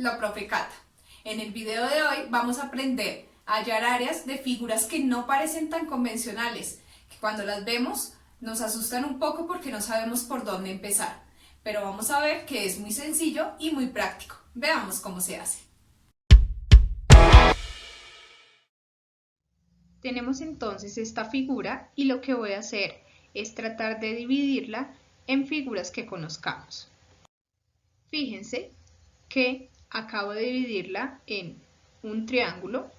la profe Cata. En el video de hoy vamos a aprender a hallar áreas de figuras que no parecen tan convencionales, que cuando las vemos nos asustan un poco porque no sabemos por dónde empezar. Pero vamos a ver que es muy sencillo y muy práctico. Veamos cómo se hace. Tenemos entonces esta figura y lo que voy a hacer es tratar de dividirla en figuras que conozcamos. Fíjense que acabo de dividirla en un triángulo,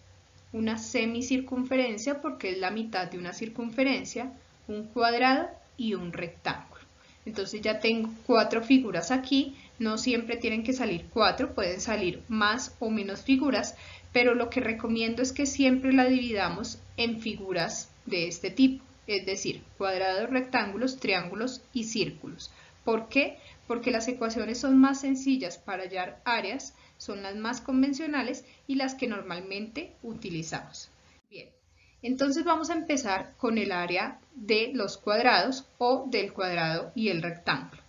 una semicircunferencia porque es la mitad de una circunferencia, un cuadrado y un rectángulo. Entonces ya tengo 4 figuras aquí, no siempre tienen que salir 4, pueden salir más o menos figuras, pero lo que recomiendo es que siempre la dividamos en figuras de este tipo, es decir, cuadrados, rectángulos, triángulos y círculos. ¿Por qué? Porque las ecuaciones son más sencillas para hallar áreas, son las más convencionales y las que normalmente utilizamos. Bien, entonces vamos a empezar con el área de los cuadrados o del cuadrado y el rectángulo.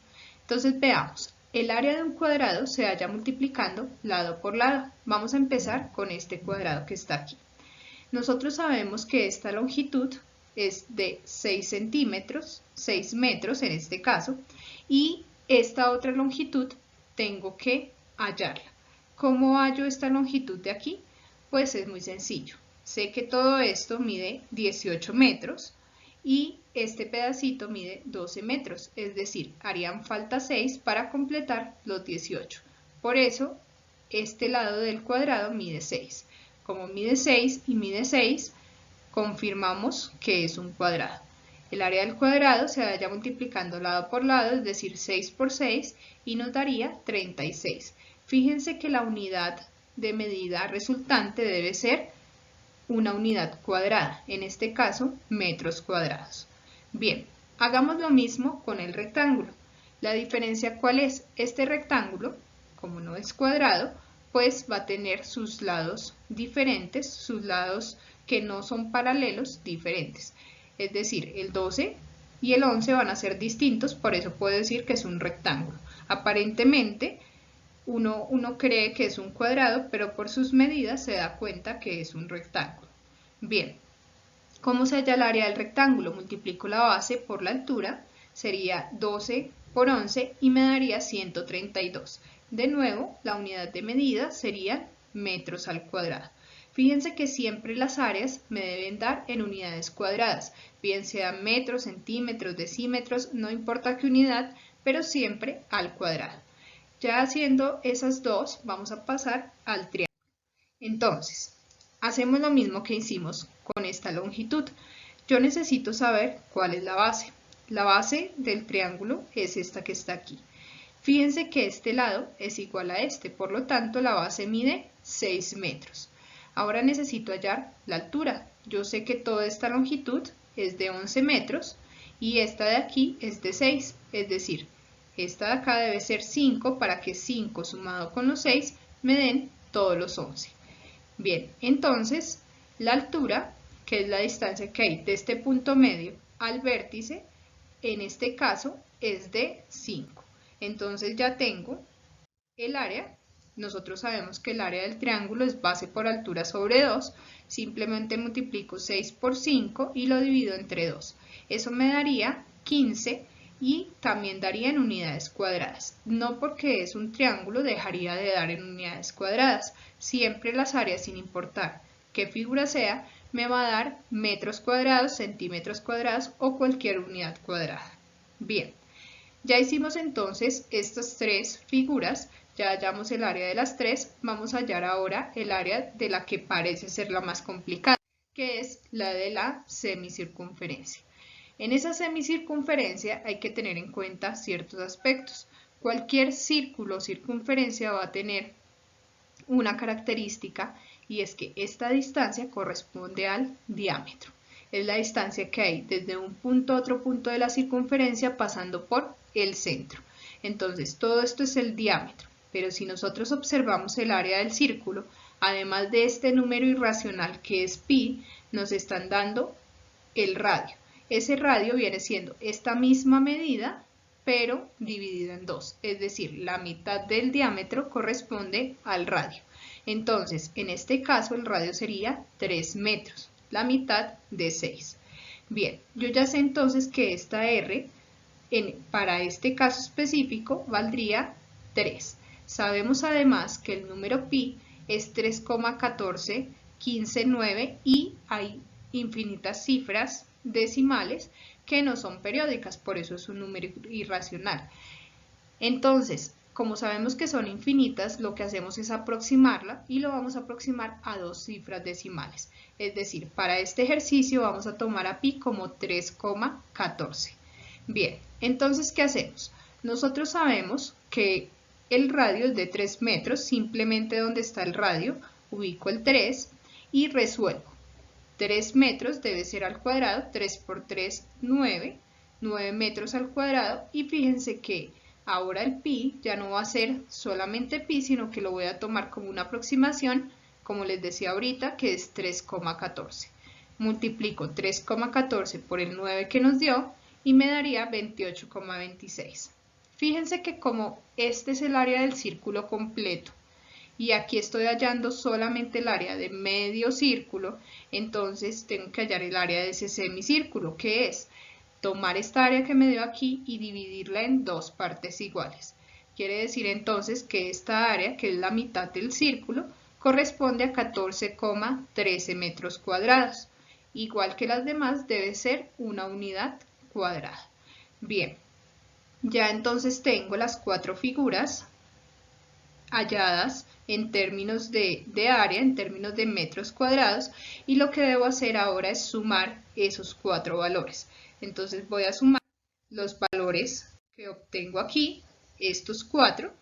Entonces veamos, el área de un cuadrado se halla multiplicando lado por lado. Vamos a empezar con este cuadrado que está aquí. Nosotros sabemos que esta longitud es de 6 centímetros, 6 metros en este caso, y esta otra longitud tengo que hallarla. ¿Cómo hallo esta longitud de aquí? Pues es muy sencillo. Sé que todo esto mide 18 metros y este pedacito mide 12 metros, es decir, harían falta 6 para completar los 18. Por eso, este lado del cuadrado mide 6. Como mide 6 y mide 6, confirmamos que es un cuadrado. El área del cuadrado se vaya multiplicando lado por lado, es decir, 6 por 6, y nos daría 36. Fíjense que la unidad de medida resultante debe ser una unidad cuadrada, en este caso metros cuadrados. Bien, hagamos lo mismo con el rectángulo. La diferencia, ¿cuál es? Este rectángulo, como no es cuadrado, pues va a tener sus lados diferentes, sus lados que no son paralelos diferentes. Es decir, el 12 y el 11 van a ser distintos, por eso puedo decir que es un rectángulo. Aparentemente, uno cree que es un cuadrado, pero por sus medidas se da cuenta que es un rectángulo. Bien, ¿cómo se halla el área del rectángulo? Multiplico la base por la altura, sería 12 por 11 y me daría 132. De nuevo, la unidad de medida serían metros al cuadrado. Fíjense que siempre las áreas me deben dar en unidades cuadradas, bien sean metros, centímetros, decímetros, no importa qué unidad, pero siempre al cuadrado. Ya haciendo esas dos, vamos a pasar al triángulo. Entonces, hacemos lo mismo que hicimos con esta longitud. Yo necesito saber cuál es la base. La base del triángulo es esta que está aquí. Fíjense que este lado es igual a este, por lo tanto la base mide 6 metros. Ahora necesito hallar la altura. Yo sé que toda esta longitud es de 11 metros y esta de aquí es de 6, es decir, esta de acá debe ser 5 para que 5 sumado con los 6 me den todos los 11. Bien, entonces la altura, que es la distancia que hay de este punto medio al vértice, en este caso es de 5. Entonces ya tengo el área. Nosotros sabemos que el área del triángulo es base por altura sobre 2. Simplemente multiplico 6 por 5 y lo divido entre 2. Eso me daría 15 y también daría en unidades cuadradas. No porque es un triángulo dejaría de dar en unidades cuadradas. Siempre las áreas, sin importar qué figura sea, me va a dar metros cuadrados, centímetros cuadrados o cualquier unidad cuadrada. Bien, ya hicimos entonces estas tres figuras, ya hallamos el área de las tres, vamos a hallar ahora el área de la que parece ser la más complicada, que es la de la semicircunferencia. En esa semicircunferencia hay que tener en cuenta ciertos aspectos. Cualquier círculo o circunferencia va a tener una característica y es que esta distancia corresponde al diámetro. Es la distancia que hay desde un punto a otro punto de la circunferencia pasando por el centro. Entonces todo esto es el diámetro, pero si nosotros observamos el área del círculo, además de este número irracional que es pi, nos están dando el radio. Ese radio viene siendo esta misma medida pero dividido en 2, es decir, la mitad del diámetro corresponde al radio. Entonces, en este caso el radio sería 3 metros, la mitad de 6. Bien, yo ya sé entonces que esta R, para este caso específico, valdría 3. Sabemos además que el número pi es 3,14159 y hay infinitas cifras decimales que no son periódicas, por eso es un número irracional. Entonces, como sabemos que son infinitas, lo que hacemos es aproximarla y lo vamos a aproximar a 2 cifras decimales. Es decir, para este ejercicio vamos a tomar a pi como 3,14. Bien, entonces, ¿qué hacemos? Nosotros sabemos que el radio es de 3 metros, simplemente donde está el radio, ubico el 3 y resuelvo. 3 metros debe ser al cuadrado, 3 por 3, 9 metros al cuadrado, y fíjense que ahora el pi ya no va a ser solamente pi, sino que lo voy a tomar como una aproximación, como les decía ahorita, que es 3,14. Multiplico 3,14 por el 9 que nos dio y me daría 28,26. Fíjense que como este es el área del círculo completo, y aquí estoy hallando solamente el área de medio círculo, entonces tengo que hallar el área de ese semicírculo, que es tomar esta área que me dio aquí y dividirla en 2 partes iguales. Quiere decir entonces que esta área, que es la mitad del círculo, corresponde a 14,13 metros cuadrados. Igual que las demás, debe ser una unidad cuadrada. Bien, ya entonces tengo las 4 figuras halladas en términos de área, en términos de metros cuadrados, y lo que debo hacer ahora es sumar esos 4 valores. Entonces voy a sumar los valores que obtengo aquí, estos 4,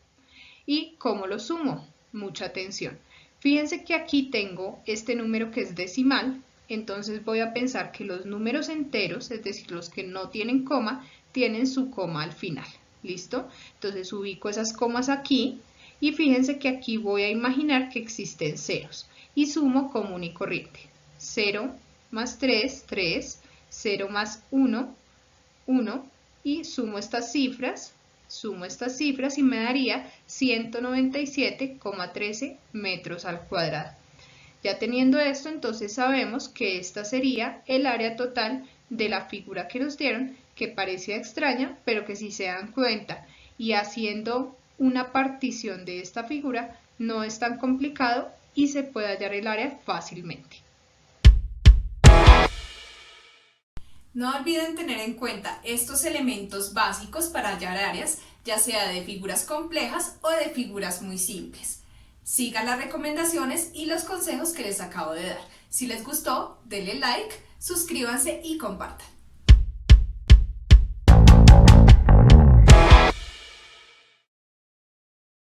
y ¿cómo los sumo? Mucha atención. Fíjense que aquí tengo este número que es decimal, entonces voy a pensar que los números enteros, es decir, los que no tienen coma, tienen su coma al final. ¿Listo? Entonces ubico esas comas aquí. Y fíjense que aquí voy a imaginar que existen ceros y sumo común y corriente. 0 más 3, 3, 0 más 1, 1, y sumo estas cifras y me daría 197,13 metros al cuadrado. Ya teniendo esto, entonces sabemos que esta sería el área total de la figura que nos dieron, que parecía extraña, pero que si se dan cuenta y haciendo una partición de esta figura no es tan complicado y se puede hallar el área fácilmente. No olviden tener en cuenta estos elementos básicos para hallar áreas, ya sea de figuras complejas o de figuras muy simples. Sigan las recomendaciones y los consejos que les acabo de dar. Si les gustó, denle like, suscríbanse y compartan.